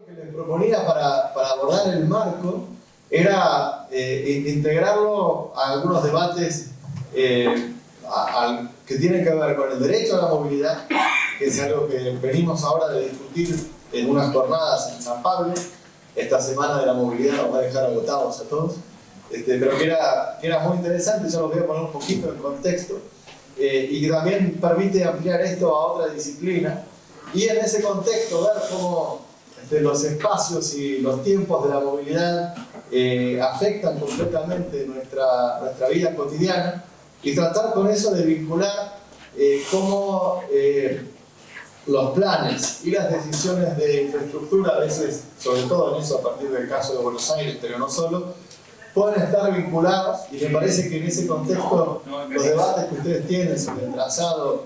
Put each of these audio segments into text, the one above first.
que les proponía para abordar el marco era integrarlo a algunos debates que tienen que ver con el derecho a la movilidad, que es algo que venimos ahora de discutir en unas jornadas en San Pablo. Esta semana de la movilidad nos va a dejar agotados a todos, pero que era muy interesante. Yo los voy a poner un poquito en contexto, y que también permite ampliar esto a otra disciplina, y en ese contexto ver cómo los espacios y los tiempos de la movilidad afectan completamente nuestra vida cotidiana, y tratar con eso de vincular cómo los planes y las decisiones de infraestructura, a veces, sobre todo en eso a partir del caso de Buenos Aires, pero no solo, pueden estar vinculados, y me parece que en ese contexto los debates que ustedes tienen sobre el trazado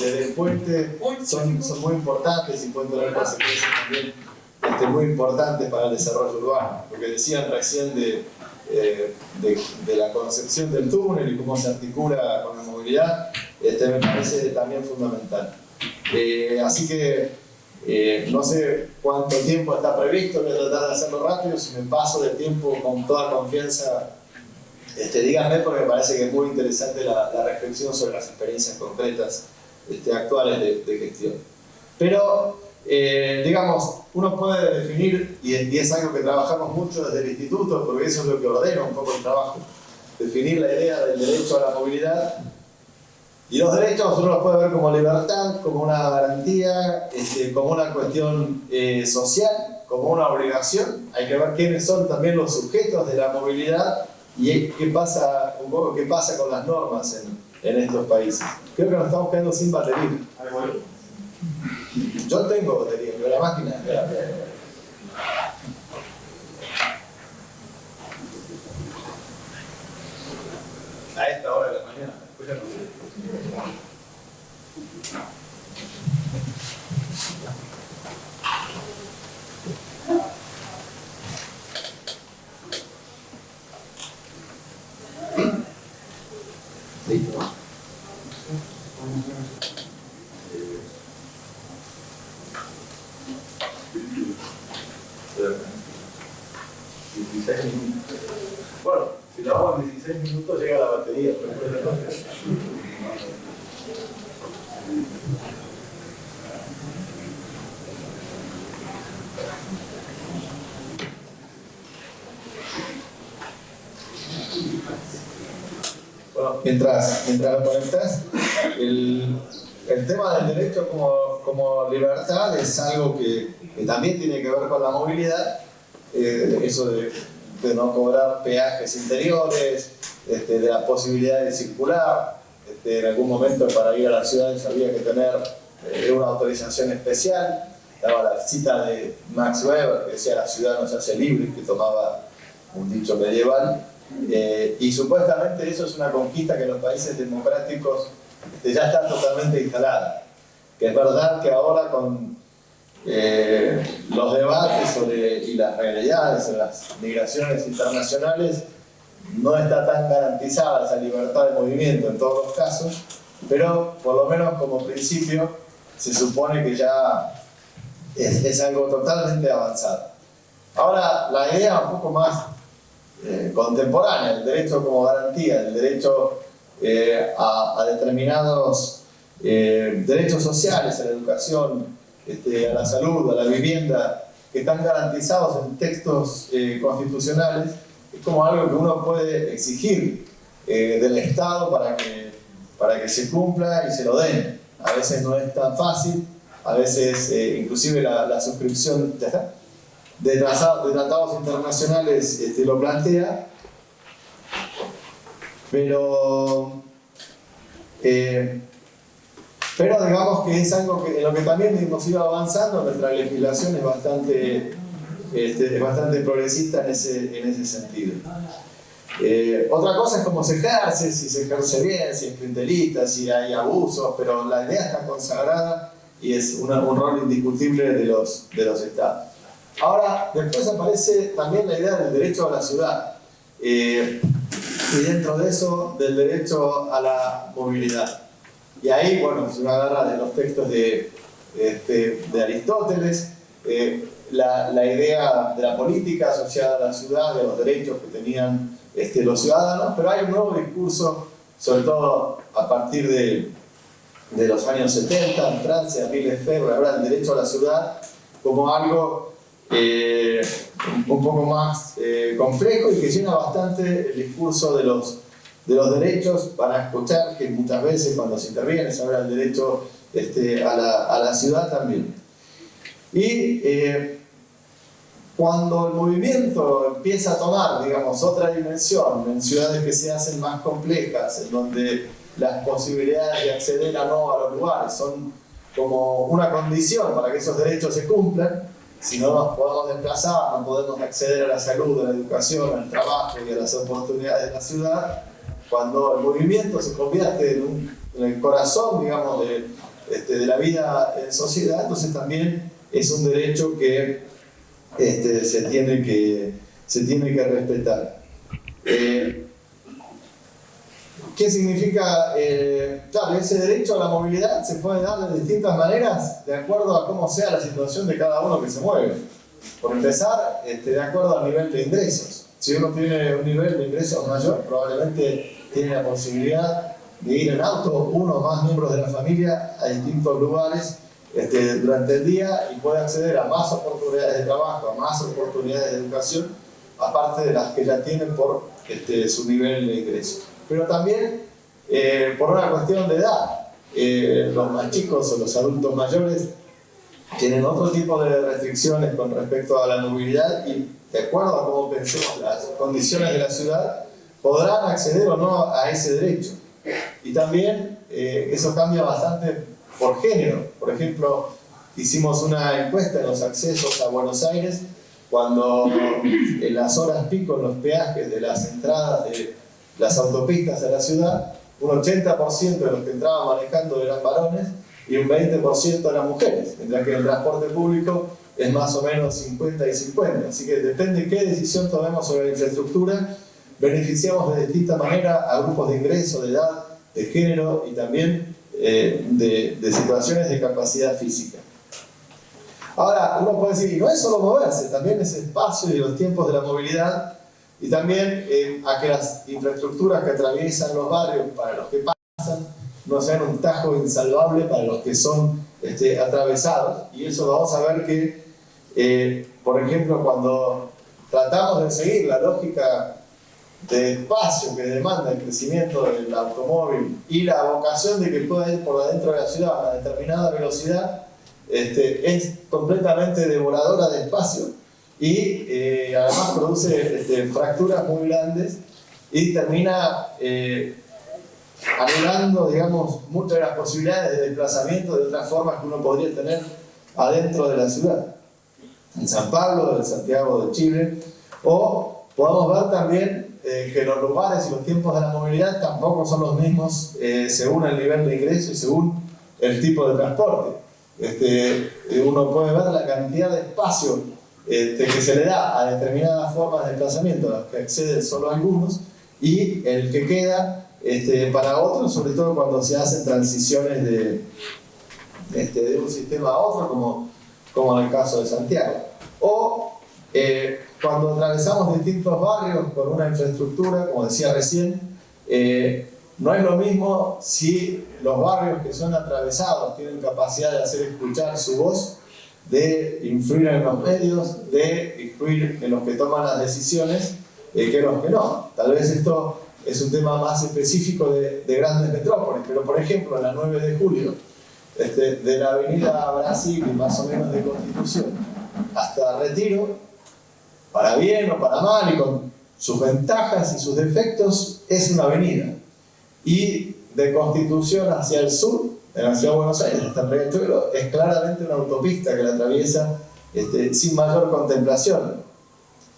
del puente son muy importantes, y pueden tener consecuencias también muy importantes para el desarrollo urbano. Lo que decían recién de la concepción del túnel y cómo se articula con la movilidad, me parece también fundamental. Así que no sé cuánto tiempo está previsto, voy a tratar de hacerlo rápido. Si me paso de tiempo, con toda confianza, díganme, porque me parece que es muy interesante la reflexión sobre las experiencias concretas actuales de gestión. Pero, digamos, uno puede definir, y es algo que trabajamos mucho desde el instituto, porque eso es lo que ordena un poco el trabajo, definir la idea del derecho a la movilidad. Y los derechos uno los puede ver como libertad, como una garantía, como una cuestión social, como una obligación. Hay que ver quiénes son también los sujetos de la movilidad y qué pasa con las normas en estos países. Creo que nos estamos quedando sin batería. Yo tengo batería, pero la máquina a esta hora de la mañana. ¿Listo? Bueno, si lo hago en 16 minutos llega la batería. Bueno, mientras lo conectas, el tema del derecho como libertad es algo que también tiene que ver con la movilidad. Eso de no cobrar peajes interiores, de la posibilidad de circular. En algún momento para ir a las ciudades había que tener una autorización especial. Daba la cita de Max Weber, que decía: la ciudad no se hace libre, que tomaba un dicho medieval. Y supuestamente eso es una conquista que en los países democráticos ya está totalmente instalada. Que es verdad que ahora con los debates y las realidades en las migraciones internacionales no está tan garantizada esa libertad de movimiento en todos los casos, pero por lo menos como principio se supone que ya es algo totalmente avanzado. Ahora, la idea un poco más contemporánea, el derecho como garantía, el derecho a determinados derechos sociales, a la educación, a la salud, a la vivienda, que están garantizados en textos constitucionales, es como algo que uno puede exigir del Estado para que se cumpla y se lo den. A veces no es tan fácil, a veces inclusive la suscripción de tratados internacionales lo plantea, pero digamos que es algo en lo que también hemos ido avanzando. Nuestra legislación es bastante progresista en ese sentido. Otra cosa es cómo se ejerce, si se ejerce bien, si es clientelista, si hay abusos, pero la idea está consagrada y es un rol indiscutible de los estados. Ahora, después aparece también la idea del derecho a la ciudad, y dentro de eso del derecho a la movilidad. Y ahí, bueno, se agarra de los textos de Aristóteles, la idea de la política asociada a la ciudad, de los derechos que tenían los ciudadanos, pero hay un nuevo discurso, sobre todo a partir de los años 70, en Francia, Gilles Lefebvre, habla del derecho a la ciudad como algo un poco más complejo y que llena bastante el discurso de los derechos. Para escuchar que muchas veces cuando se interviene se habla del derecho a la ciudad también. Y cuando el movimiento empieza a tomar, digamos, otra dimensión en ciudades que se hacen más complejas, en donde las posibilidades de acceder a los lugares son como una condición para que esos derechos se cumplan, si no nos podemos desplazar, no podemos acceder a la salud, a la educación, al trabajo y a las oportunidades de la ciudad. Cuando el movimiento se convierte en el corazón, digamos, de la vida en sociedad, entonces también es un derecho que se tiene que respetar. ¿Qué significa? Claro, ese derecho a la movilidad se puede dar de distintas maneras de acuerdo a cómo sea la situación de cada uno que se mueve. Por empezar, de acuerdo al nivel de ingresos. Si uno tiene un nivel de ingresos mayor, probablemente tiene la posibilidad de ir en auto, uno o más miembros de la familia, a distintos lugares durante el día y puede acceder a más oportunidades de trabajo, a más oportunidades de educación, aparte de las que ya tienen por su nivel de ingresos. Pero también por una cuestión de edad. Los más chicos o los adultos mayores tienen otro tipo de restricciones con respecto a la movilidad y, de acuerdo a cómo pensemos las condiciones de la ciudad, podrán acceder o no a ese derecho. Y también eso cambia bastante por género. Por ejemplo, hicimos una encuesta en los accesos a Buenos Aires cuando en las horas pico en los peajes de las entradas de las autopistas de la ciudad, un 80% de los que entraban manejando eran varones y un 20% eran mujeres, mientras que en el transporte público es más o menos 50 y 50. Así que depende de qué decisión tomemos sobre la infraestructura, beneficiamos de distinta manera a grupos de ingreso, de edad, de género y también de situaciones de capacidad física. Ahora, uno puede decir, y no es solo moverse, también es espacio y los tiempos de la movilidad, y también a que las infraestructuras que atraviesan los barrios para los que pasan no sean un tajo insalvable para los que son atravesados. Y eso vamos a ver que, por ejemplo, cuando tratamos de seguir la lógica de espacio que demanda el crecimiento del automóvil y la vocación de que pueda ir por adentro de la ciudad a una determinada velocidad, es completamente devoradora de espacio y además produce fracturas muy grandes y termina anulando, digamos, muchas de las posibilidades de desplazamiento de otras formas que uno podría tener adentro de la ciudad. En San Pablo, en Santiago de Chile, o podemos ver también que los lugares y los tiempos de la movilidad tampoco son los mismos según el nivel de ingreso y según el tipo de transporte. Uno puede ver la cantidad de espacio que se le da a determinadas formas de desplazamiento, a los que acceden solo algunos, y el que queda para otros, sobre todo cuando se hacen transiciones de un sistema a otro, como en el caso de Santiago. O cuando atravesamos distintos barrios con una infraestructura, como decía recién, no es lo mismo si los barrios que son atravesados tienen capacidad de hacer escuchar su voz, de influir en los medios, de influir en los que toman las decisiones, que los que no. Tal vez esto es un tema más específico de grandes metrópolis, pero por ejemplo en la 9 de julio, de la avenida Brasil, más o menos de Constitución, hasta Retiro, para bien o para mal y con sus ventajas y sus defectos, es una avenida. Y de Constitución hacia el sur, en la ciudad de Buenos Aires, hasta el Riachuelo, es claramente una autopista que la atraviesa sin mayor contemplación.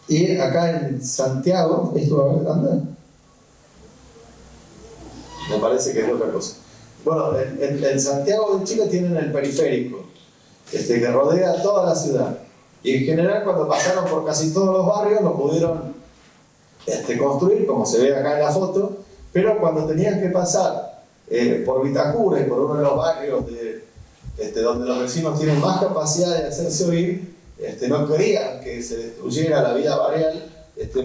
Y acá en Santiago, ¿esto va a ver, anda? Me parece que es otra cosa. Bueno, en Santiago de Chile tienen el periférico, que rodea toda la ciudad. Y en general, cuando pasaron por casi todos los barrios, lo pudieron construir, como se ve acá en la foto, pero cuando tenían que pasar por Vitacura y por uno de los barrios donde los vecinos tienen más capacidad de hacerse oír, no querían que se destruyera la vida barrial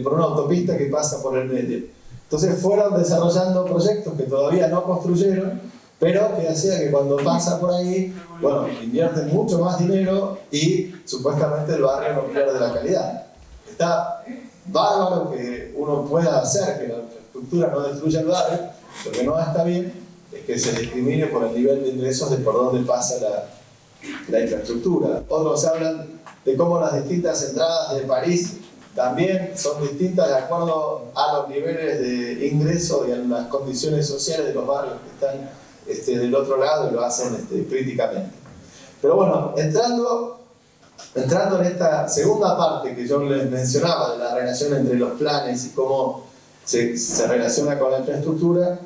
por una autopista que pasa por el medio. Entonces fueron desarrollando proyectos que todavía no construyeron, pero que hacía que cuando pasa por ahí, bueno, invierten mucho más dinero y supuestamente el barrio no pierde la calidad. Está bárbaro que uno pueda hacer que la infraestructura no destruya el barrio, lo que no está bien es que se discrimine por el nivel de ingresos de por dónde pasa la infraestructura. Otros hablan de cómo las distintas entradas de París también son distintas de acuerdo a los niveles de ingreso y a las condiciones sociales de los barrios que están del otro lado y lo hacen críticamente. Pero bueno, entrando en esta segunda parte que yo les mencionaba de la relación entre los planes y cómo se relaciona con la infraestructura,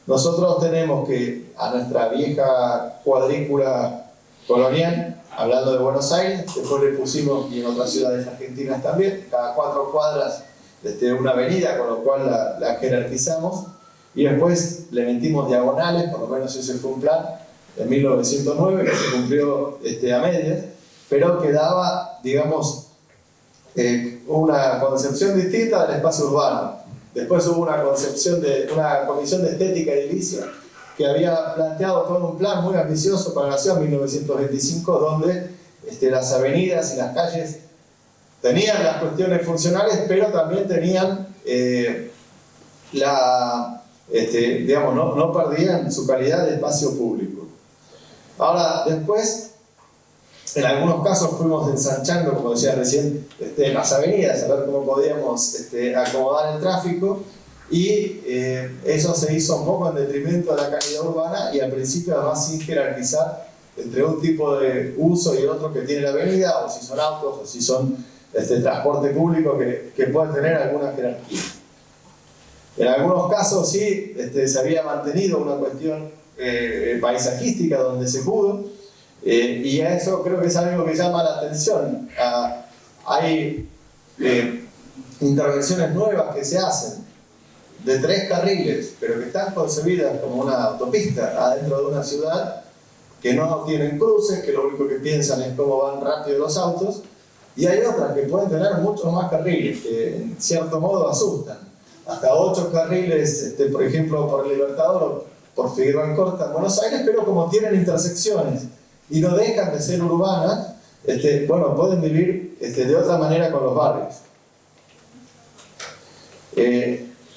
nosotros tenemos que a nuestra vieja cuadrícula colonial, hablando de Buenos Aires, después le pusimos, y en otras ciudades argentinas también, cada 4 cuadras una avenida, con lo cual la jerarquizamos, y después le metimos diagonales, por lo menos ese fue un plan en 1909 que se cumplió a medias, pero que daba, digamos, una concepción distinta del espacio urbano. Después hubo una comisión de estética edilicia que había planteado todo un plan muy ambicioso para la ciudad en 1925, donde las avenidas y las calles tenían las cuestiones funcionales, pero también tenían digamos, no perdían su calidad de espacio público. Ahora, después, en algunos casos fuimos ensanchando, como decía recién, las avenidas, a ver cómo podíamos acomodar el tráfico, y eso se hizo un poco en detrimento de la calidad urbana y al principio además sin jerarquizar entre un tipo de uso y el otro que tiene la avenida, o si son autos, o si son transporte público que puede tener alguna jerarquía. En algunos casos sí se había mantenido una cuestión paisajística donde se pudo, y a eso creo que es algo que llama la atención. Hay intervenciones nuevas que se hacen de 3 carriles, pero que están concebidas como una autopista adentro de una ciudad, que no tienen cruces, que lo único que piensan es cómo van rápido los autos, y hay otras que pueden tener muchos más carriles, que en cierto modo asustan. Hasta 8 carriles, por ejemplo, por el Libertador o por Figueroa Alcorta en Buenos Aires, pero como tienen intersecciones y no dejan de ser urbanas, bueno, pueden vivir de otra manera con los barrios.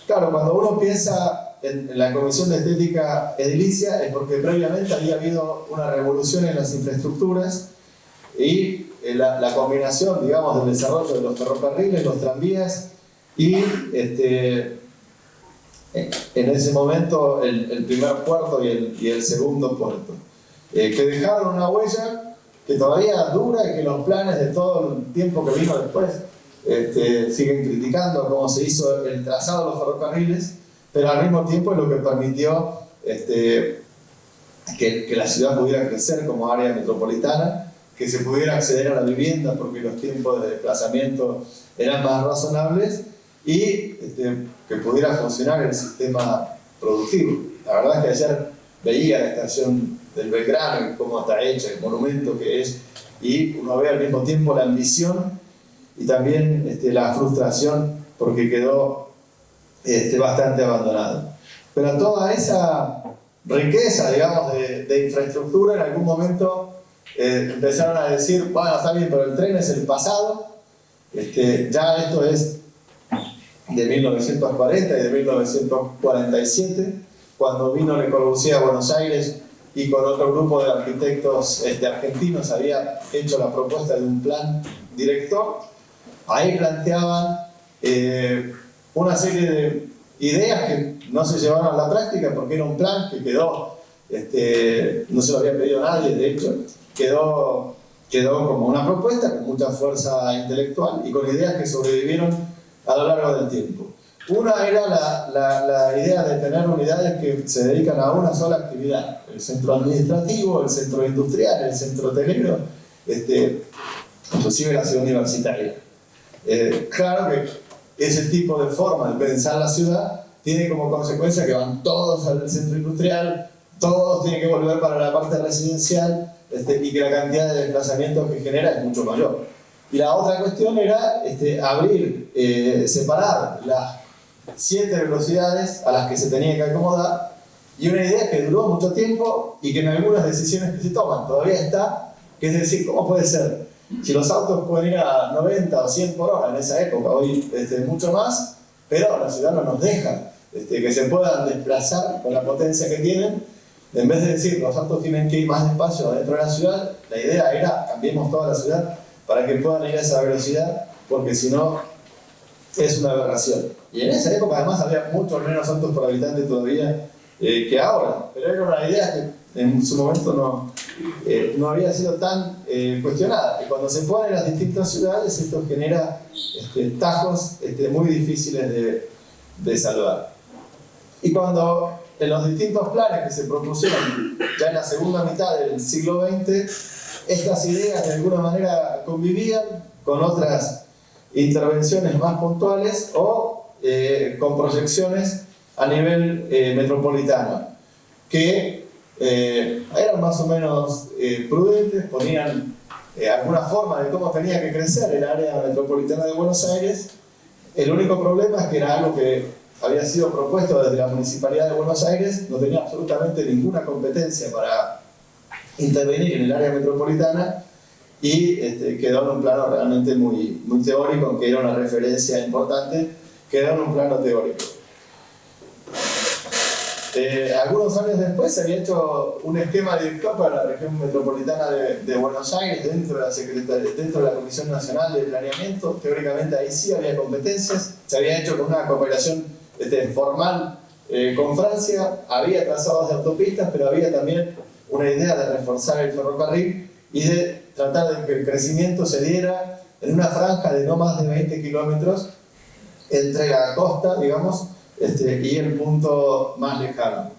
Claro, cuando uno piensa en la Comisión de Estética Edilicia es porque previamente había habido una revolución en las infraestructuras y la combinación, digamos, del desarrollo de los ferrocarriles, los tranvías y en ese momento el primer puerto y el segundo puerto, que dejaron una huella que todavía dura y que los planes de todo el tiempo que vino después siguen criticando cómo se hizo el trazado de los ferrocarriles, pero al mismo tiempo es lo que permitió que la ciudad pudiera crecer como área metropolitana, que se pudiera acceder a la vivienda porque los tiempos de desplazamiento eran más razonables y que pudiera funcionar el sistema productivo. La verdad es que ayer veía la estación del Belgrano y cómo está hecha, el monumento que es, y uno ve al mismo tiempo la ambición y también la frustración porque quedó bastante abandonado. Pero toda esa riqueza, digamos, de infraestructura, en algún momento empezaron a decir, bueno, está bien, pero el tren es el pasado, ya esto es de 1940 y de 1947, cuando vino Le Corbusier a Buenos Aires y con otro grupo de arquitectos argentinos había hecho la propuesta de un plan director. Ahí planteaban una serie de ideas que no se llevaron a la práctica porque era un plan que quedó, no se lo había pedido nadie, de hecho, quedó como una propuesta con mucha fuerza intelectual y con ideas que sobrevivieron a lo largo del tiempo. Una era la idea de tener unidades que se dedican a una sola actividad, el centro administrativo, el centro industrial, el centro hotelero, inclusive la ciudad universitaria. Claro que ese tipo de forma de pensar la ciudad tiene como consecuencia que van todos al centro industrial, todos tienen que volver para la parte residencial y que la cantidad de desplazamientos que genera es mucho mayor. Y la otra cuestión era separar las 7 velocidades a las que se tenía que acomodar, y una idea que duró mucho tiempo y que en algunas decisiones que se toman todavía está, que es decir, ¿cómo puede ser? Si los autos pueden ir a 90 o 100 por hora en esa época, hoy mucho más, pero la ciudad no nos deja que se puedan desplazar con la potencia que tienen. En vez de decir los autos tienen que ir más despacio dentro de la ciudad, la idea era cambiemos toda la ciudad para que puedan ir a esa velocidad, porque si no es una aberración. Y en esa época además había mucho menos autos por habitante todavía que ahora, pero era una idea que en su momento no había sido tan cuestionada. Y cuando se ponen las distintas ciudades, esto genera tajos muy difíciles de salvar. Y cuando en los distintos planes que se propusieron ya en la segunda mitad del siglo XX, estas ideas de alguna manera convivían con otras intervenciones más puntuales o con proyecciones a nivel metropolitano, que eran más o menos prudentes, ponían alguna forma de cómo tenía que crecer el área metropolitana de Buenos Aires. El único problema es que era algo que había sido propuesto desde la Municipalidad de Buenos Aires, no tenía absolutamente ninguna competencia para intervenir en el área metropolitana, y quedó en un plano realmente muy teórico, aunque era una referencia importante, quedó en un plano teórico. Algunos años después se había hecho un esquema director para la región metropolitana de Buenos Aires dentro de la Comisión Nacional de Planeamiento. Teóricamente ahí sí había competencias, se había hecho con una cooperación formal con Francia, había trazados de autopistas, pero había también una idea de reforzar el ferrocarril y de tratar de que el crecimiento se diera en una franja de no más de 20 kilómetros entre la costa, digamos, y el punto más lejano.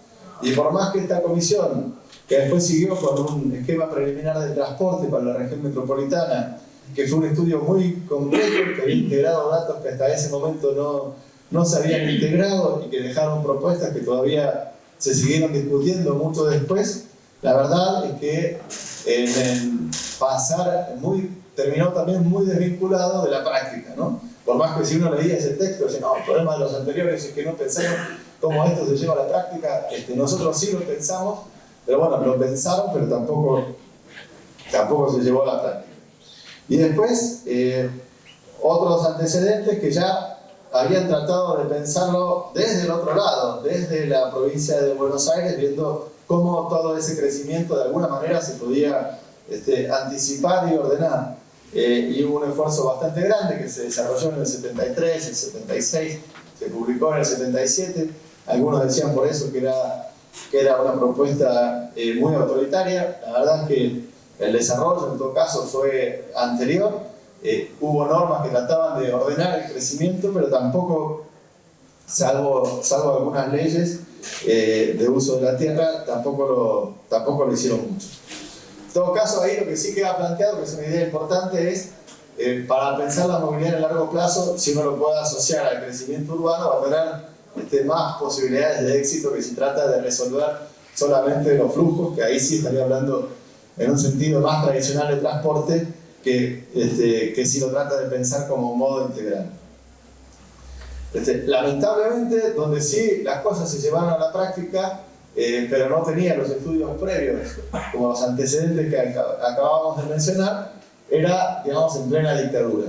Y por más que esta comisión, que después siguió con un esquema preliminar de transporte para la región metropolitana, que fue un estudio muy completo, que había integrado datos que hasta ese momento no se habían integrado y que dejaron propuestas que todavía se siguieron discutiendo mucho después, la verdad es que en el pasar terminó también muy desvinculado de la práctica, ¿no? Por más que si uno leía ese texto, decía, no, el problema de los anteriores es que no pensaron cómo esto se lleva a la práctica. Nosotros sí lo pensamos, pero bueno, lo pensaron, pero tampoco se llevó a la práctica. Y después, otros antecedentes que ya habían tratado de pensarlo desde el otro lado, desde la provincia de Buenos Aires, viendo cómo todo ese crecimiento de alguna manera se podía anticipar y ordenar. Y hubo un esfuerzo bastante grande que se desarrolló en el 73, el 76, se publicó en el 77. Algunos decían por eso que era una propuesta muy autoritaria. La verdad es que el desarrollo en todo caso fue anterior. Hubo normas que trataban de ordenar el crecimiento, pero tampoco, salvo algunas leyes de uso de la tierra, tampoco lo hicieron mucho. En todo caso, ahí lo que sí queda planteado, que es una idea importante, es para pensar la movilidad en el largo plazo, si uno lo puede asociar al crecimiento urbano, va a tener más posibilidades de éxito que si trata de resolver solamente los flujos, que ahí sí estaría hablando en un sentido más tradicional de transporte, que si lo trata de pensar como un modo integral. Lamentablemente, donde sí las cosas se llevaron a la práctica, pero no tenía los estudios previos, como los antecedentes que acabamos de mencionar, era, digamos, en plena dictadura.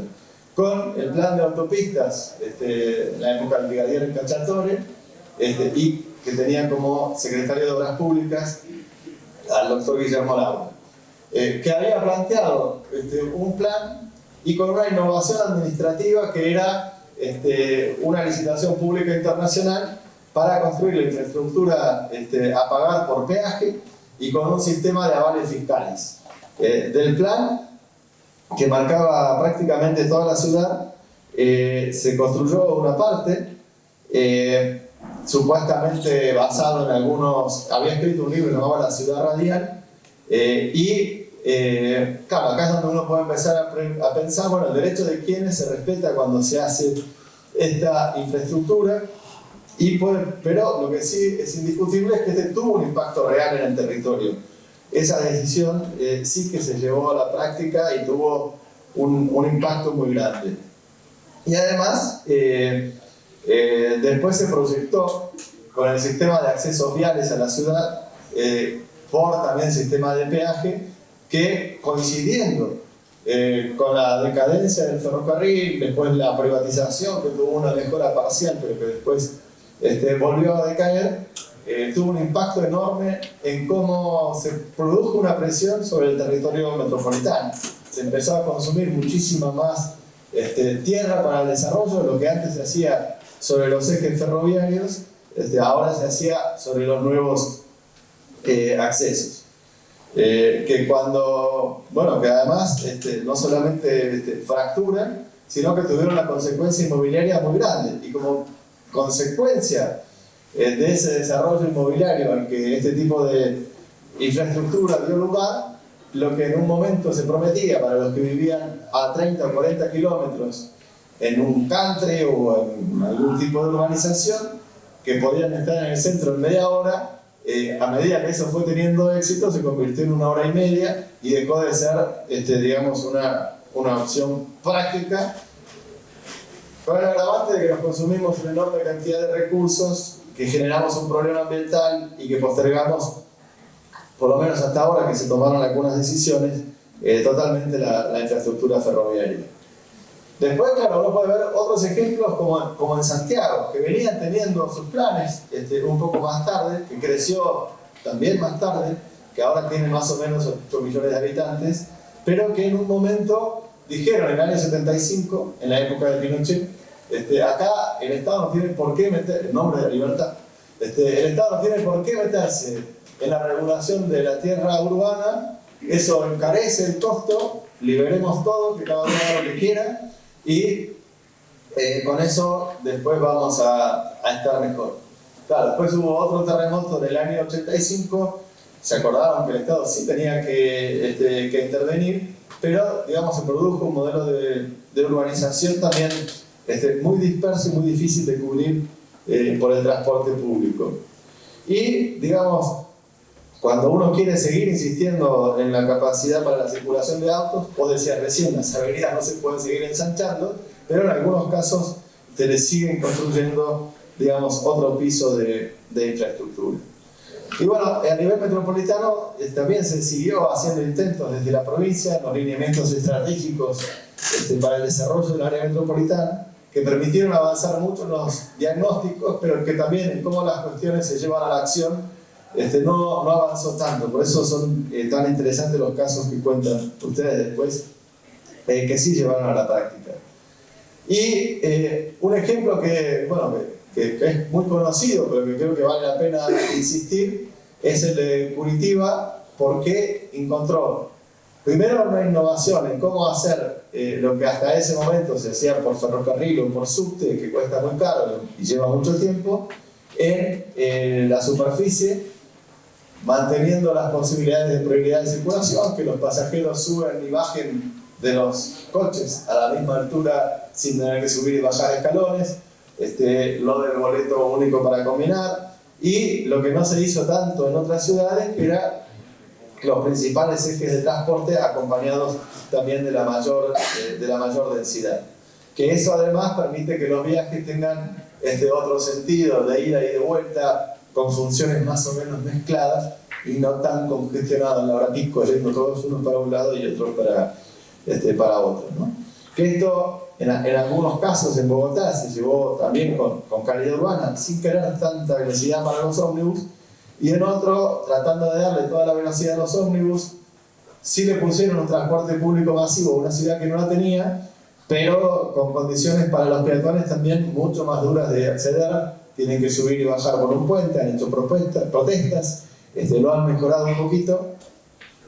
Con el plan de autopistas, en la época del brigadier Cacciatore, y que tenía como secretario de Obras Públicas al doctor Guillermo Laura, que había planteado un plan y con una innovación administrativa que era una licitación pública internacional para construir la infraestructura a pagar por peaje y con un sistema de avales fiscales. Del plan, que marcaba prácticamente toda la ciudad, se construyó una parte, supuestamente basado en algunos... Había escrito un libro llamado La Ciudad Radial, claro, acá es donde uno puede empezar a pensar, bueno, el derecho de quienes se respeta cuando se hace esta infraestructura. Pero lo que sí es indiscutible es que tuvo un impacto real en el territorio. Esa decisión sí que se llevó a la práctica y tuvo un impacto muy grande. Y además, después se proyectó con el sistema de accesos viales a la ciudad, por también el sistema de peaje, que coincidiendo con la decadencia del ferrocarril, después la privatización, que tuvo una mejora parcial, pero que después volvió a decaer, tuvo un impacto enorme en cómo se produjo una presión sobre el territorio metropolitano. Se empezó a consumir muchísima más tierra para el desarrollo. Lo que antes se hacía sobre los ejes ferroviarios, ahora se hacía sobre los nuevos accesos. Que cuando, bueno, que además no solamente fracturan, sino que tuvieron una consecuencia inmobiliaria muy grande. Y como consecuencia de ese desarrollo inmobiliario al que este tipo de infraestructura dio lugar, lo que en un momento se prometía para los que vivían a 30 o 40 kilómetros en un country o en algún tipo de urbanización, que podían estar en el centro en media hora, a medida que eso fue teniendo éxito, se convirtió en 1 hora y media y dejó de ser, digamos, una opción práctica, con el agravante de que nos consumimos una enorme cantidad de recursos, que generamos un problema ambiental y que postergamos, por lo menos hasta ahora que se tomaron algunas decisiones, totalmente la infraestructura ferroviaria. Después, claro, uno puede ver otros ejemplos como en Santiago, que venían teniendo sus planes un poco más tarde, que creció también más tarde, que ahora tiene más o menos 8 millones de habitantes, pero que en un momento dijeron, en el año 75, en la época de Pinochet, acá el Estado no tiene por qué meter, en nombre de la libertad, el Estado no tiene por qué meterse en la regulación de la tierra urbana, eso encarece el costo, liberemos todo, que cada uno haga lo que quiera, y con eso después vamos a estar mejor. Claro, después hubo otro terremoto en el año 85, se acordaron que el Estado sí tenía que intervenir, pero digamos se produjo un modelo de urbanización también muy disperso y muy difícil de cubrir por el transporte público. Y digamos, cuando uno quiere seguir insistiendo en la capacidad para la circulación de autos, vos decías recién, las avenidas no se pueden seguir ensanchando, pero en algunos casos se les siguen construyendo, digamos, otro piso de infraestructura. Y bueno, a nivel metropolitano también se siguió haciendo intentos desde la provincia, los lineamientos estratégicos para el desarrollo del área metropolitana, que permitieron avanzar mucho en los diagnósticos, pero que también en cómo las cuestiones se llevan a la acción no avanzó tanto. Por eso son tan interesantes los casos que cuentan ustedes después, que sí llevaron a la práctica. Y un ejemplo que es muy conocido, pero que creo que vale la pena insistir, es el de Curitiba, porque encontró primero una innovación en cómo hacer lo que hasta ese momento se hacía por ferrocarril o por subte, que cuesta muy caro y lleva mucho tiempo, en la superficie, manteniendo las posibilidades de prioridad de circulación, que los pasajeros suben y bajen de los coches a la misma altura sin tener que subir y bajar escalones, lo del boleto único para combinar, y lo que no se hizo tanto en otras ciudades, que era los principales ejes de transporte acompañados también de la mayor densidad. Que eso además permite que los viajes tengan otro sentido de ida y de vuelta, con funciones más o menos mezcladas y no tan congestionados en la hora pico, yendo todos unos para un lado y otros para otro, ¿no? Que esto en algunos casos en Bogotá se llevó también con calidad urbana, sin querer tanta velocidad para los ómnibus, y en otro, tratando de darle toda la velocidad a los ómnibus, sí le pusieron un transporte público masivo a una ciudad que no la tenía, pero con condiciones para los peatones también mucho más duras de acceder. Tienen que subir y bajar por un puente, han hecho protestas, lo han mejorado un poquito,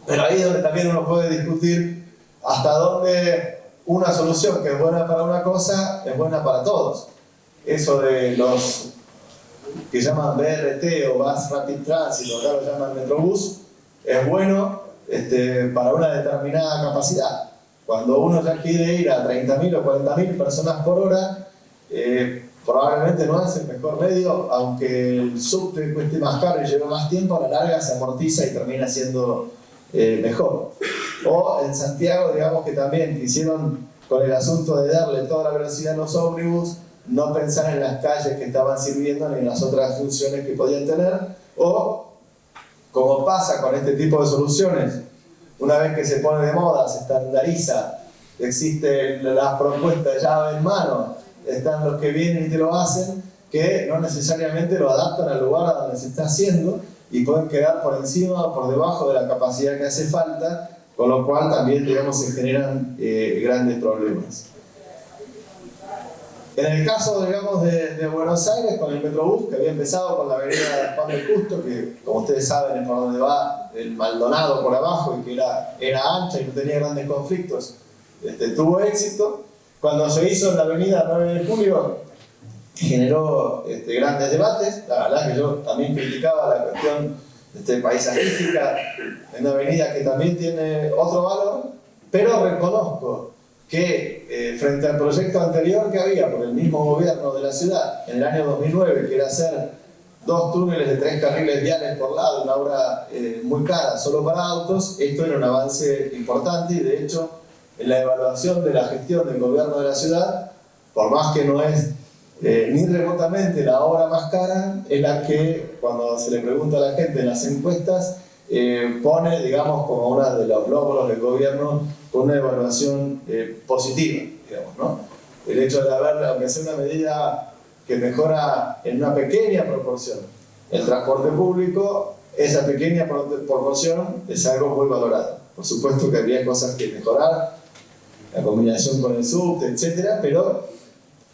pero ahí es donde también uno puede discutir hasta dónde una solución que es buena para una cosa es buena para todos. Eso de los que llaman BRT o Bus Rapid Transit, o acá lo llaman Metrobús, es bueno para una determinada capacidad. Cuando uno ya quiere ir a 30.000 o 40.000 personas por hora, probablemente no es el mejor medio, aunque el subte cueste más caro y lleve más tiempo, a la larga se amortiza y termina siendo mejor. O en Santiago, digamos que también quisieron, con el asunto de darle toda la velocidad a los ómnibus, no pensar en las calles que estaban sirviendo ni en las otras funciones que podían tener. O, como pasa con este tipo de soluciones, una vez que se pone de moda, se estandariza, existen las propuestas llave en mano, están los que vienen y te lo hacen, que no necesariamente lo adaptan al lugar a donde se está haciendo y pueden quedar por encima o por debajo de la capacidad que hace falta, con lo cual también, digamos, se generan grandes problemas. En el caso, digamos, de Buenos Aires, con el Metrobús, que había empezado con la avenida Juan B. Justo, que como ustedes saben es por donde va el Maldonado por abajo y que era ancha y no tenía grandes conflictos, tuvo éxito. Cuando se hizo en la avenida 9 de Julio, generó grandes debates. La verdad que yo también criticaba la cuestión paisajística en una avenida que también tiene otro valor, pero reconozco que frente al proyecto anterior que había por el mismo gobierno de la ciudad en el año 2009, que era hacer 2 túneles de 3 carriles viales por lado, una obra muy cara solo para autos, esto era un avance importante y de hecho en la evaluación de la gestión del gobierno de la ciudad, por más que no es ni remotamente la obra más cara, es la que cuando se le pregunta a la gente en las encuestas pone, digamos, como uno de los logros del gobierno con una evaluación positiva, digamos, ¿no? El hecho de haber, aunque sea una medida que mejora en una pequeña proporción el transporte público, esa pequeña proporción es algo muy valorado. Por supuesto que habría cosas que mejorar, la combinación con el subte, etcétera, pero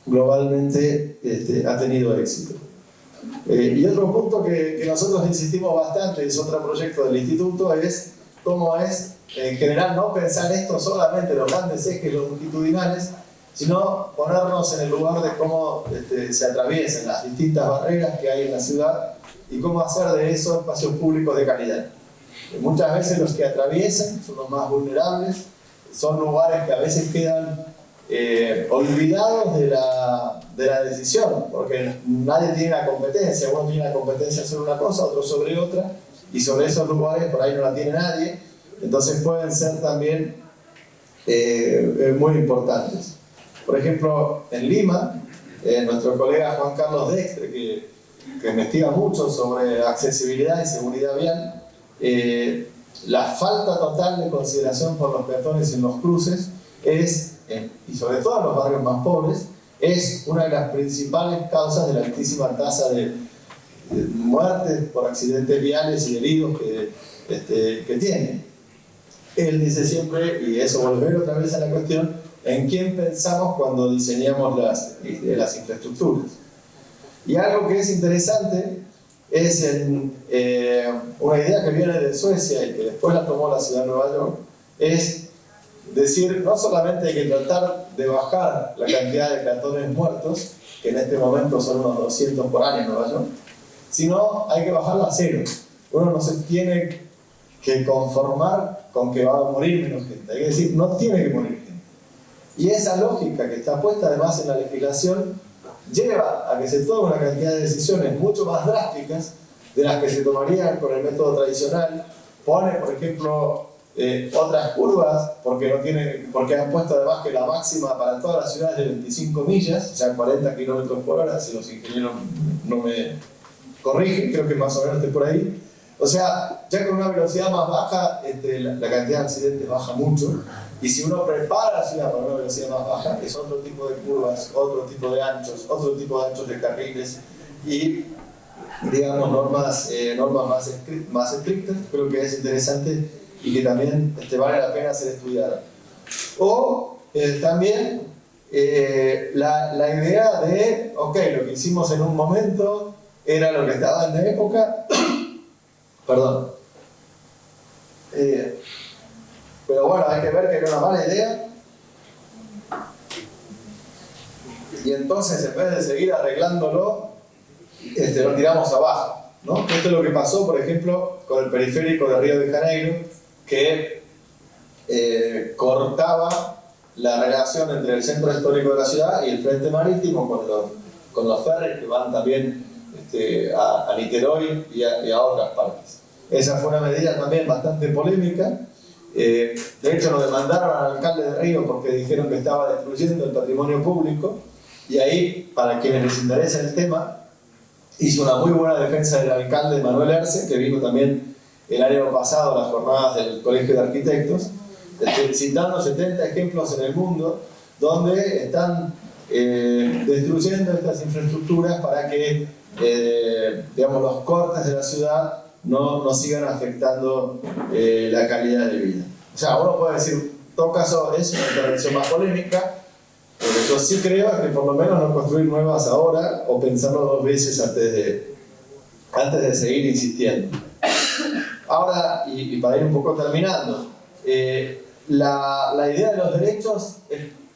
globalmente ha tenido éxito. Y otro punto que nosotros insistimos bastante, es otro proyecto del instituto, es cómo es en general no pensar esto solamente en los grandes ejes longitudinales, sino ponernos en el lugar de cómo se atraviesan las distintas barreras que hay en la ciudad y cómo hacer de esos espacios públicos de calidad. Muchas veces los que atraviesan son los más vulnerables, son lugares que a veces quedan olvidados de la decisión, porque nadie tiene la competencia, uno tiene la competencia sobre una cosa, otro sobre otra, y sobre esos lugares por ahí no la tiene nadie, entonces pueden ser también muy importantes. Por ejemplo, en Lima, nuestro colega Juan Carlos Dextre, que investiga mucho sobre accesibilidad y seguridad vial, la falta total de consideración por los peatones en los cruces es, y sobre todo en los barrios más pobres, es una de las principales causas de la altísima tasa de muertes por accidentes viales y heridos que tiene. Él dice siempre, y eso volver otra vez a la cuestión, en quién pensamos cuando diseñamos las infraestructuras. Y algo que es interesante es una idea que viene de Suecia y que después la tomó la ciudad de Nueva York, es decir, no solamente hay que tratar de bajar la cantidad de peatones muertos, que en este momento son unos 200 por año en Nueva York, sino hay que bajarla a 0. Uno no se tiene que conformar con que va a morir menos gente, hay que decir, no tiene que morir gente. Y esa lógica que está puesta además en la legislación lleva a que se tome una cantidad de decisiones mucho más drásticas de las que se tomarían con el método tradicional. Pone, por ejemplo, otras curvas, porque han puesto además que la máxima para todas las ciudades de 25 millas, o sea 40 kilómetros por hora, si los ingenieros no me corrigen, creo que más o menos esté por ahí. O sea, ya con una velocidad más baja, la cantidad de accidentes baja mucho, y si uno prepara la ciudad para una velocidad más baja, es otro tipo de curvas, otro tipo de anchos, otro tipo de anchos de carriles, y digamos normas más estrictas. Creo que es interesante y que también vale la pena ser estudiada. O también la idea de, ok, lo que hicimos en un momento era lo que estaba en la época, perdón, pero bueno, hay que ver que era una mala idea, y entonces en vez de seguir arreglándolo, lo tiramos abajo, ¿no? Esto es lo que pasó, por ejemplo, con el periférico de Río de Janeiro, que cortaba la relación entre el centro histórico de la ciudad y el frente marítimo con los ferries que van también a Niterói y a otras partes. Esa fue una medida también bastante polémica, De hecho, lo demandaron al alcalde de Río porque dijeron que estaba destruyendo el patrimonio público, y ahí, para quienes les interesa el tema, hizo una muy buena defensa del alcalde Manuel Erce, que vino también el año pasado a las jornadas del Colegio de Arquitectos, citando 70 ejemplos en el mundo donde están destruyendo estas infraestructuras para que digamos, los cortes de la ciudad no sigan afectando la calidad de vida. O sea, uno puede decir, en todo caso es una intervención más polémica, pero yo sí creo que por lo menos no construir nuevas ahora o pensarlo dos veces antes de seguir insistiendo. Ahora, y para ir un poco terminando, la idea de los derechos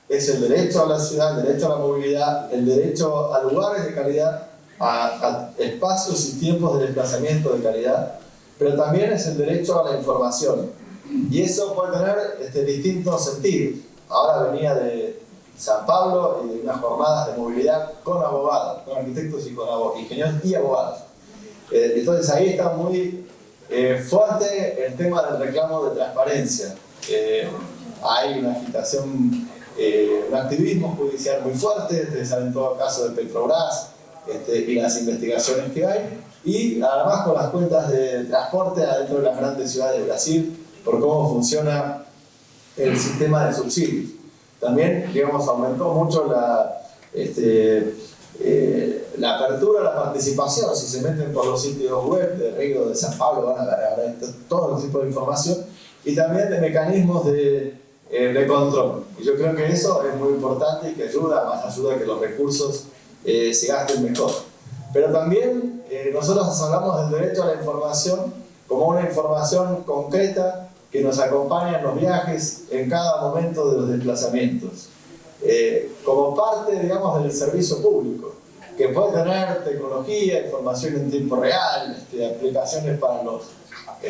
es el derecho a la ciudad, el derecho a la movilidad, el derecho a lugares de calidad, a espacios y tiempos de desplazamiento de calidad, pero también es el derecho a la información. Y eso puede tener distintos sentidos. Ahora venía de San Pablo y de unas jornadas de movilidad con abogados, con arquitectos y con ingenieros y abogados. Entonces ahí está muy fuerte el tema del reclamo de transparencia. Hay una agitación, un activismo judicial muy fuerte. Ustedes saben todo el caso de Petrobras y las investigaciones que hay, y además con las cuentas de transporte adentro de las grandes ciudades de Brasil, por cómo funciona el sistema de subsidios. También, digamos, aumentó mucho la apertura, la participación. Si se meten por los sitios web de Río, de San Pablo, van a ver ahora todo tipo de información, y también de mecanismos de control. Y yo creo que eso es muy importante y que ayuda a que los recursos se gasten mejor. Pero también nosotros hablamos del derecho a la información como una información concreta que nos acompaña en los viajes, en cada momento de los desplazamientos, como parte, digamos, del servicio público, que puede tener tecnología, información en tiempo real, aplicaciones para los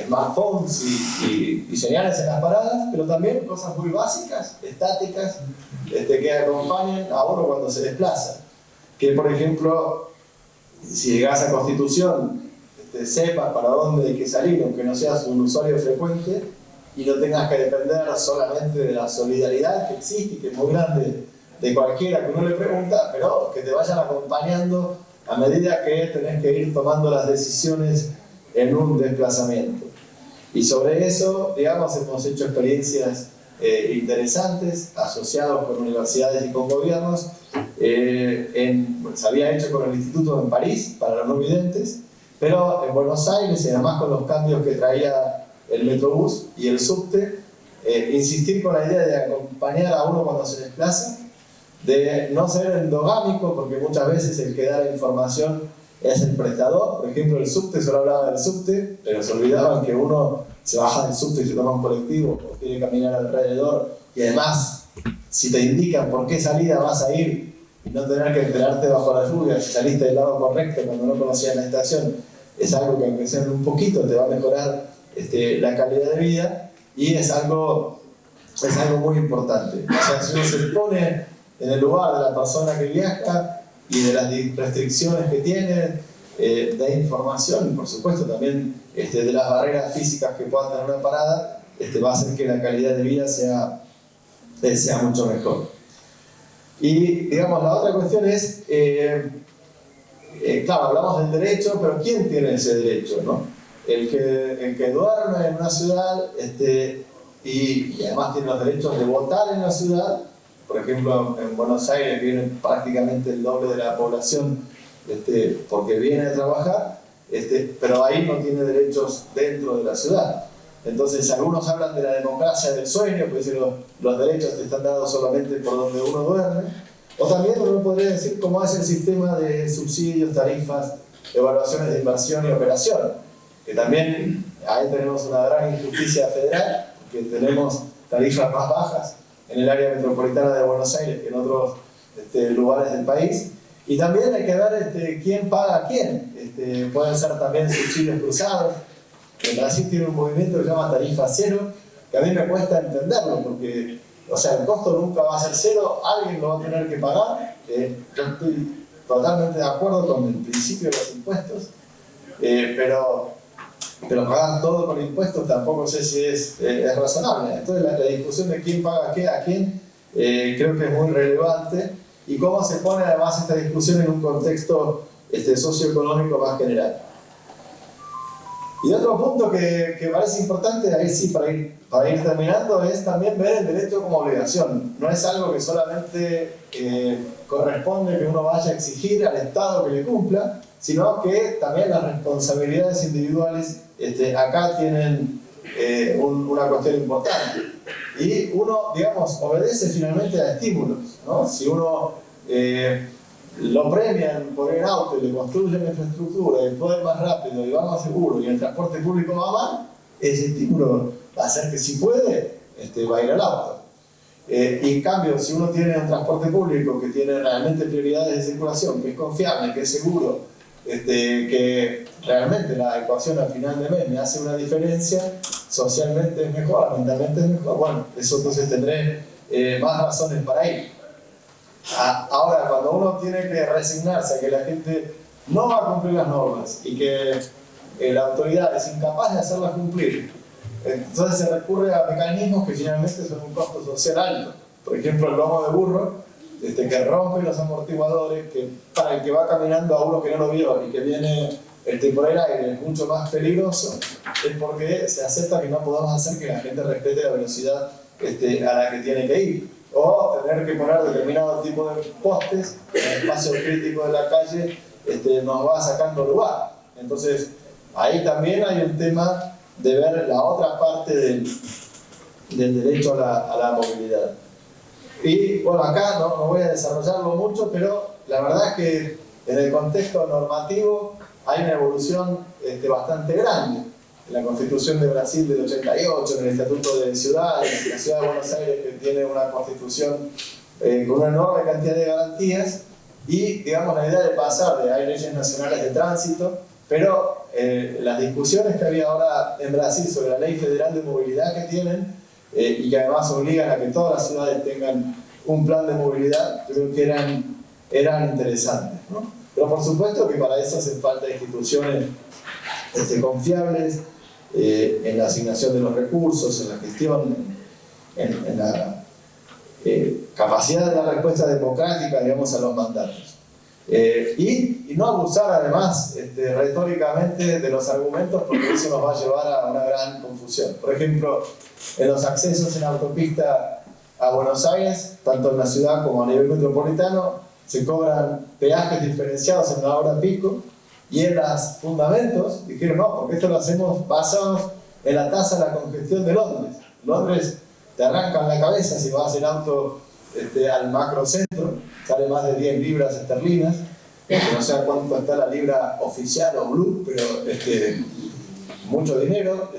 smartphones y señales en las paradas, pero también cosas muy básicas, estáticas, que acompañan a uno cuando se desplaza. Que, por ejemplo, si llegas a Constitución, sepas para dónde hay que salir, aunque no seas un usuario frecuente, y no tengas que depender solamente de la solidaridad que existe y que es muy grande de cualquiera que uno le pregunta, pero que te vayan acompañando a medida que tenés que ir tomando las decisiones en un desplazamiento. Y sobre eso, digamos, hemos hecho experiencias interesantes, asociados con universidades y con gobiernos. Se había hecho con el Instituto en París para los no videntes, pero en Buenos Aires, y además con los cambios que traía el Metrobús y el subte, insistir con la idea de acompañar a uno cuando se desplaza, de no ser endogámico, porque muchas veces el que da la información es el prestador. Por ejemplo, el subte solo hablaba del subte, pero se olvidaban que uno se baja del subte y se toma un colectivo o quiere caminar alrededor, y además, si te indican por qué salida vas a ir y no tener que enterarte bajo la lluvia si saliste del lado correcto cuando no conocías la estación, es algo que aunque sea un poquito te va a mejorar la calidad de vida, y es algo muy importante. O sea, si uno se pone en el lugar de la persona que viaja y de las restricciones que tiene de información, y por supuesto también de las barreras físicas que pueda tener una parada, va a hacer que la calidad de vida sea mucho mejor. Y digamos, la otra cuestión es, claro, hablamos del derecho, pero ¿quién tiene ese derecho, no? El que duerme en una ciudad y además tiene los derechos de votar en la ciudad. Por ejemplo, en Buenos Aires viene prácticamente el doble de la población porque viene a trabajar, pero ahí no tiene derechos dentro de la ciudad. Entonces, algunos hablan de la democracia del sueño, pues los derechos te están dados solamente por donde uno duerme. O también uno podría decir cómo es el sistema de subsidios, tarifas, evaluaciones de inversión y operación, que también ahí tenemos una gran injusticia federal, porque tenemos tarifas más bajas en el área metropolitana de Buenos Aires que en otros lugares del país. Y también hay que ver quién paga a quién. Pueden ser también subsidios cruzados. En Brasil tiene un movimiento que se llama tarifa cero, que a mí me cuesta entenderlo, porque o sea, el costo nunca va a ser cero, alguien lo va a tener que pagar. Yo estoy totalmente de acuerdo con el principio de los impuestos, pero pero pagar todo con impuestos tampoco sé si es razonable. Entonces la discusión de quién paga qué a quién creo que es muy relevante, y cómo se pone además esta discusión en un contexto socioeconómico más general. Y otro punto que parece importante, ahí sí, para ir terminando, es también ver el derecho como obligación. No es algo que solamente corresponde que uno vaya a exigir al Estado que le cumpla, sino que también las responsabilidades individuales acá tienen una cuestión importante. Y uno, digamos, obedece finalmente a estímulos, ¿no? Si uno lo premian por el auto y le construyen la infraestructura y puede ir más rápido y va más seguro y el transporte público va mal, ese estímulo va a hacer que si puede, va a ir al auto. Y en cambio, si uno tiene un transporte público que tiene realmente prioridades de circulación, que es confiable, que es seguro, que realmente la ecuación al final de mes me hace una diferencia, socialmente es mejor, ambientalmente es mejor, bueno, eso entonces tendré más razones para ir. Ahora, cuando uno tiene que resignarse a que la gente no va a cumplir las normas y que la autoridad es incapaz de hacerlas cumplir, entonces se recurre a mecanismos que finalmente son un costo social alto. Por ejemplo, el lomo de burro, que rompe los amortiguadores, que para el que va caminando a uno que no lo vio y que viene por el aire es mucho más peligroso, es porque se acepta que no podamos hacer que la gente respete la velocidad a la que tiene que ir. O tener que poner determinado tipo de postes en el espacio crítico de la calle nos va sacando lugar. Entonces, ahí también hay un tema de ver la otra parte del derecho a la movilidad. Y bueno, acá no voy a desarrollarlo mucho, pero la verdad es que en el contexto normativo hay una evolución bastante grande. En la Constitución de Brasil del 88, en el Estatuto de Ciudades, la Ciudad de Buenos Aires, que tiene una constitución con una enorme cantidad de garantías, y digamos la idea de pasar de hay leyes nacionales de tránsito, pero las discusiones que había ahora en Brasil sobre la ley federal de movilidad que tienen, y que además obligan a que todas las ciudades tengan un plan de movilidad, creo que eran interesantes, ¿no? Pero por supuesto que para eso hacen falta instituciones confiables, en la asignación de los recursos, en la gestión, en la capacidad de dar respuesta democrática, digamos, a los mandatos. Y no abusar además retóricamente de los argumentos, porque eso nos va a llevar a una gran confusión. Por ejemplo, en los accesos en autopista a Buenos Aires, tanto en la ciudad como a nivel metropolitano, se cobran peajes diferenciados en la hora pico, y en los fundamentos dijeron no, porque esto lo hacemos basados en la tasa de la congestión de Londres. Londres te arrancan la cabeza si vas en auto al macrocentro, sale más de 10 libras esterlinas, no sé cuánto está la libra oficial o blue, pero mucho dinero,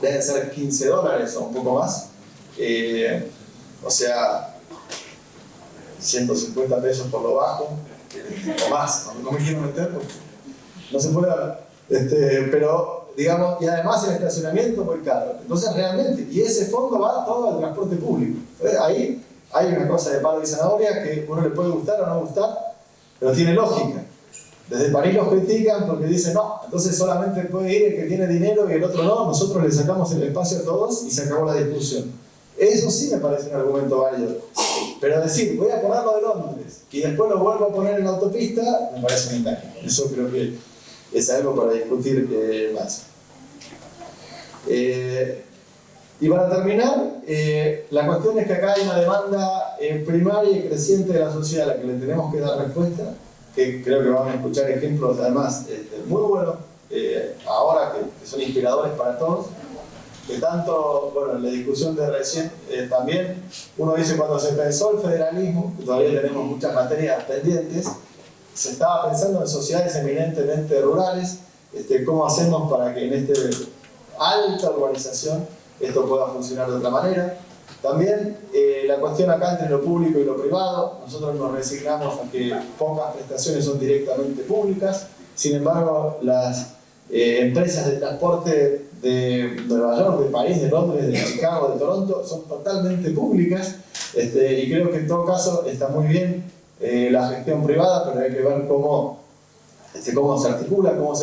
deben ser $15 o un poco más, o sea, 150 pesos por lo bajo, o más, no me quiero meter porque no se puede hablar, pero digamos, y además el estacionamiento muy caro. Entonces realmente, y ese fondo va todo al transporte público. Ahí hay una cosa de palo y zanahoria que uno le puede gustar o no gustar, pero tiene lógica. Desde París los critican porque dicen no, entonces solamente puede ir el que tiene dinero y el otro no, nosotros le sacamos el espacio a todos y se acabó la discusión. Eso sí me parece un argumento válido. Pero decir, voy a ponerlo de Londres y después lo vuelvo a poner en la autopista, me parece un engaño. Eso creo que es algo para discutir más. Y para terminar, la cuestión es que acá hay una demanda primaria y creciente de la sociedad a la que le tenemos que dar respuesta, que creo que vamos a escuchar ejemplos además muy buenos ahora que son inspiradores para todos. Que tanto, bueno, en la discusión de recién también, uno dice cuando se pensó el federalismo, que todavía tenemos muchas materias pendientes, se estaba pensando en sociedades eminentemente rurales, cómo hacemos para que en esta alta urbanización esto pueda funcionar de otra manera. También la cuestión acá entre lo público y lo privado, nosotros nos resignamos a que pocas prestaciones son directamente públicas, sin embargo las empresas de transporte de Nueva York, de París, de Londres, de Chicago, de Toronto, son totalmente públicas, y creo que en todo caso está muy bien la gestión privada, pero hay que ver cómo cómo se articula, cómo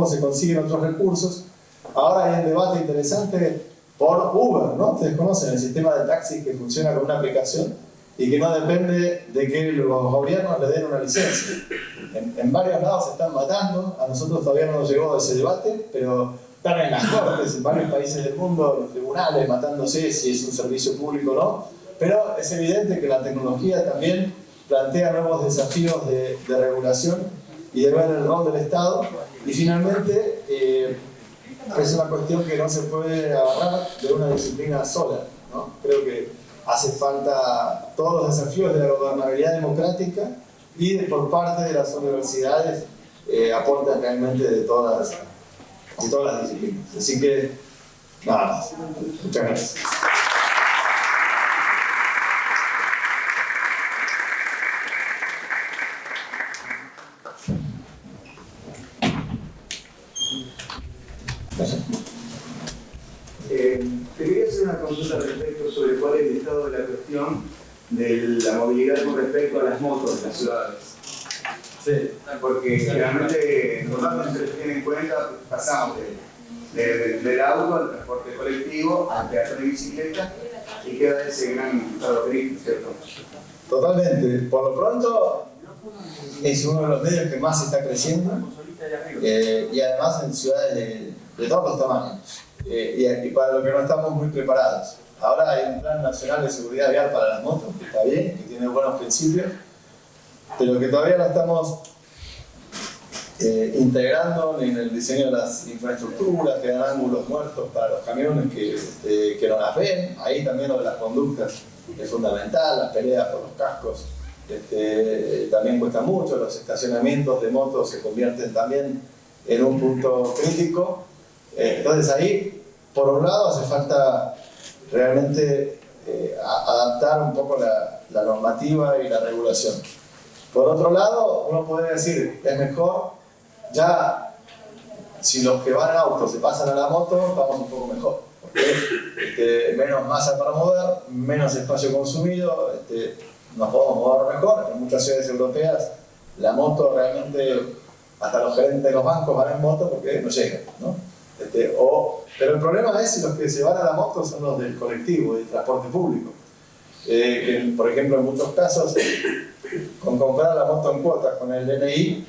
se consiguen otros recursos. Ahora hay un debate interesante por Uber, ¿no? Ustedes conocen el sistema de taxis que funciona con una aplicación y que no depende de que los gobiernos le den una licencia. En varios lados se están matando, a nosotros todavía no nos llegó ese debate, pero están en las cortes, en varios países del mundo, los tribunales matándose si es un servicio público o no. Pero es evidente que la tecnología también plantea nuevos desafíos de regulación y de ver el rol del Estado. Y finalmente, es una cuestión que no se puede agarrar de una disciplina sola, ¿no? Creo que hace falta todos los desafíos de la gobernabilidad democrática y por parte de las universidades aportan realmente de todas las disciplinas. Así que, nada más. Muchas gracias. Te quería hacer una consulta al respecto sobre cuál es el estado de la cuestión de la movilidad con respecto a las motos en las ciudades. Sí. Porque generalmente nosotros se tiene en cuenta, pasamos del auto al transporte colectivo al peatón de bicicleta y queda ese gran estado crítico, ¿cierto? Totalmente. Por lo pronto es uno de los medios que más está creciendo y además en ciudades de todos los tamaños. Y para lo que no estamos muy preparados. Ahora hay un plan nacional de seguridad vial para las motos, que está bien, que tiene buenos principios, pero que todavía no estamos integrando en el diseño de las infraestructuras, que dan ángulos muertos para los camiones que no las ven. Ahí también lo de las conductas es fundamental, las peleas por los cascos también cuesta mucho, los estacionamientos de motos se convierten también en un punto crítico. Entonces ahí, por un lado, hace falta realmente adaptar un poco la normativa y la regulación. Por otro lado, uno puede decir, es mejor, ya si los que van en auto se pasan a la moto, vamos un poco mejor. Porque menos masa para mover, menos espacio consumido, nos podemos mover mejor. En muchas ciudades europeas la moto realmente, hasta los gerentes de los bancos van en moto porque no llegan, ¿no? Pero el problema es si los que se van a la moto son los del colectivo, del transporte público. Que, por ejemplo, en muchos casos, con comprar la moto en cuotas con el DNI,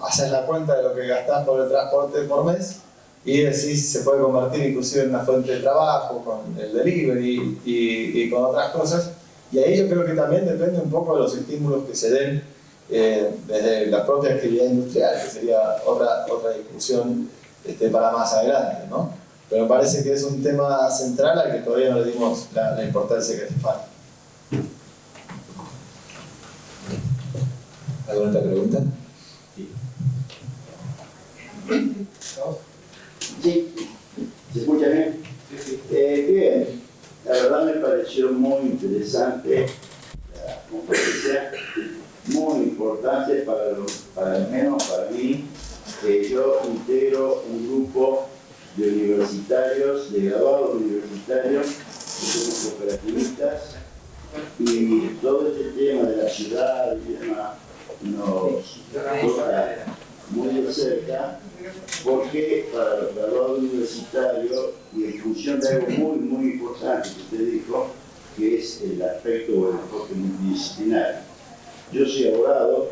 haces la cuenta de lo que gastás por el transporte por mes y decís se puede convertir inclusive en una fuente de trabajo con el delivery y con otras cosas. Y ahí yo creo que también depende un poco de los estímulos que se den desde la propia actividad industrial, que sería otra discusión para más adelante, ¿no? Pero me parece que es un tema central al que todavía no le dimos la importancia que hace falta. ¿Alguna otra pregunta? Sí, ¿se escucha bien? Bien, la verdad me pareció muy interesante la conferencia, muy importante para al menos para mí, que yo integro un grupo de universitarios, de graduados universitarios, que somos cooperativistas, y todo este tema de la ciudad y demás nos toca muy de cerca, porque para los graduados universitarios, y en función de algo muy, muy importante que usted dijo, que es el aspecto o el enfoque multidisciplinario. Yo soy abogado,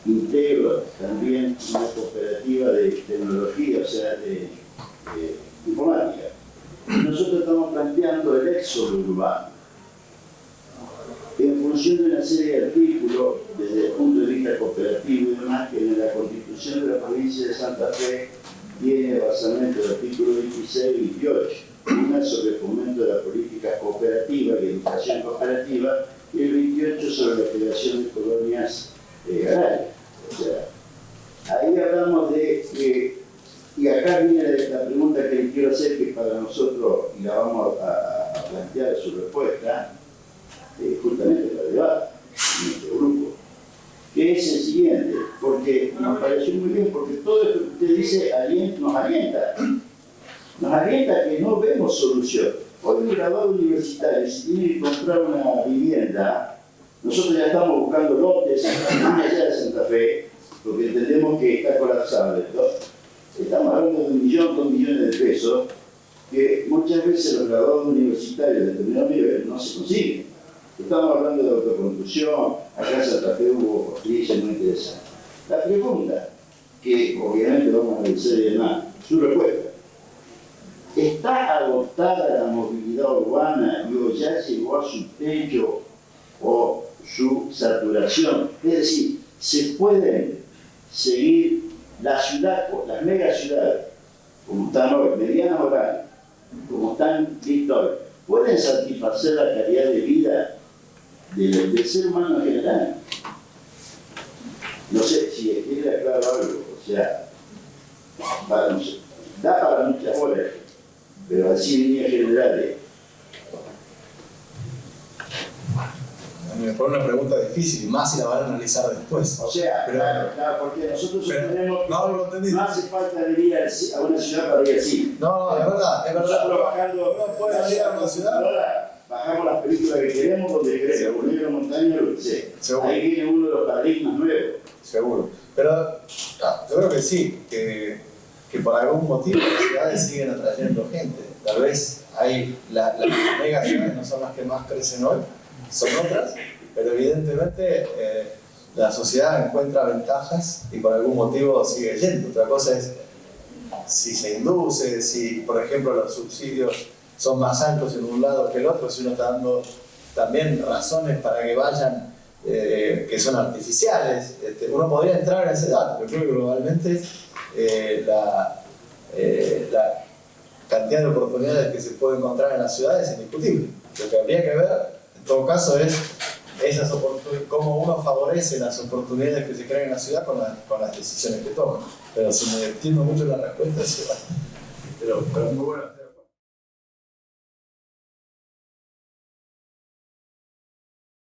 integro también una cooperativa de tecnología, o sea, de informática. Nosotros estamos planteando el éxodo urbano en función de una serie de artículos desde el punto de vista cooperativo y demás, que en la Constitución de la provincia de Santa Fe tiene basamento el artículo 26 y 28, una sobre el fomento de la política cooperativa y educación cooperativa, y el 28 sobre la creación de colonias agrarias. O sea, ahí hablamos de que, y acá viene la pregunta que les quiero hacer, que para nosotros, y la vamos a plantear su respuesta, justamente para debate en nuestro grupo, que es el siguiente, porque nos pareció muy bien, porque todo esto que usted dice nos alienta que no vemos solución. Hoy un graduado universitario, si tiene que comprar una vivienda, nosotros ya estamos buscando lotes en la allá de Santa Fe, porque entendemos que está colapsado esto. Estamos hablando de 1 millón, 2 millones de pesos que muchas veces los graduados universitarios de determinado nivel no se consiguen. Estamos hablando de autoconstrucción, acá Santa Fe hubo costillas muy interesantes. La pregunta, que obviamente vamos a analizar y demás, su respuesta. ¿Está agotada la movilidad urbana y o ya llegó a su techo o su saturación? Es decir, ¿se pueden seguir la ciudad, las megaciudades, como están hoy, medianas o grandes, como están listas hoy, pueden satisfacer la calidad de vida del ser humano en general? No sé si queda claro algo, o sea, no sé, da para muchas horas, pero así en líneas generales. Me pone una pregunta difícil, y más si la van a analizar después. O sea, pero, claro, porque nosotros sostenemos que no hace falta venir a una ciudad para ir así. No, es verdad, es verdad. Nosotros bajando, uno puede ir a una ciudad. Ahora bajamos las películas que queremos, donde queremos, por ejemplo, montaña, lo que sea. Seguro. Ahí viene uno de los paradigmas nuevos. Seguro. Pero yo creo que sí, que por algún motivo las ciudades siguen atrayendo gente. Tal vez hay las mega ciudades no son las que más crecen hoy, son otras, pero evidentemente la sociedad encuentra ventajas y por algún motivo sigue yendo. Otra cosa es si se induce, si por ejemplo los subsidios son más altos en un lado que el otro, si uno está dando también razones para que vayan que son artificiales. Uno podría entrar en ese dato, pero creo que globalmente la cantidad de oportunidades que se puede encontrar en las ciudades es indiscutible. Lo que habría que ver, en todo caso, es cómo uno favorece las oportunidades que se crean en la ciudad con las decisiones que toma. Pero si me entiendo mucho la respuesta, sí, pero es muy buena.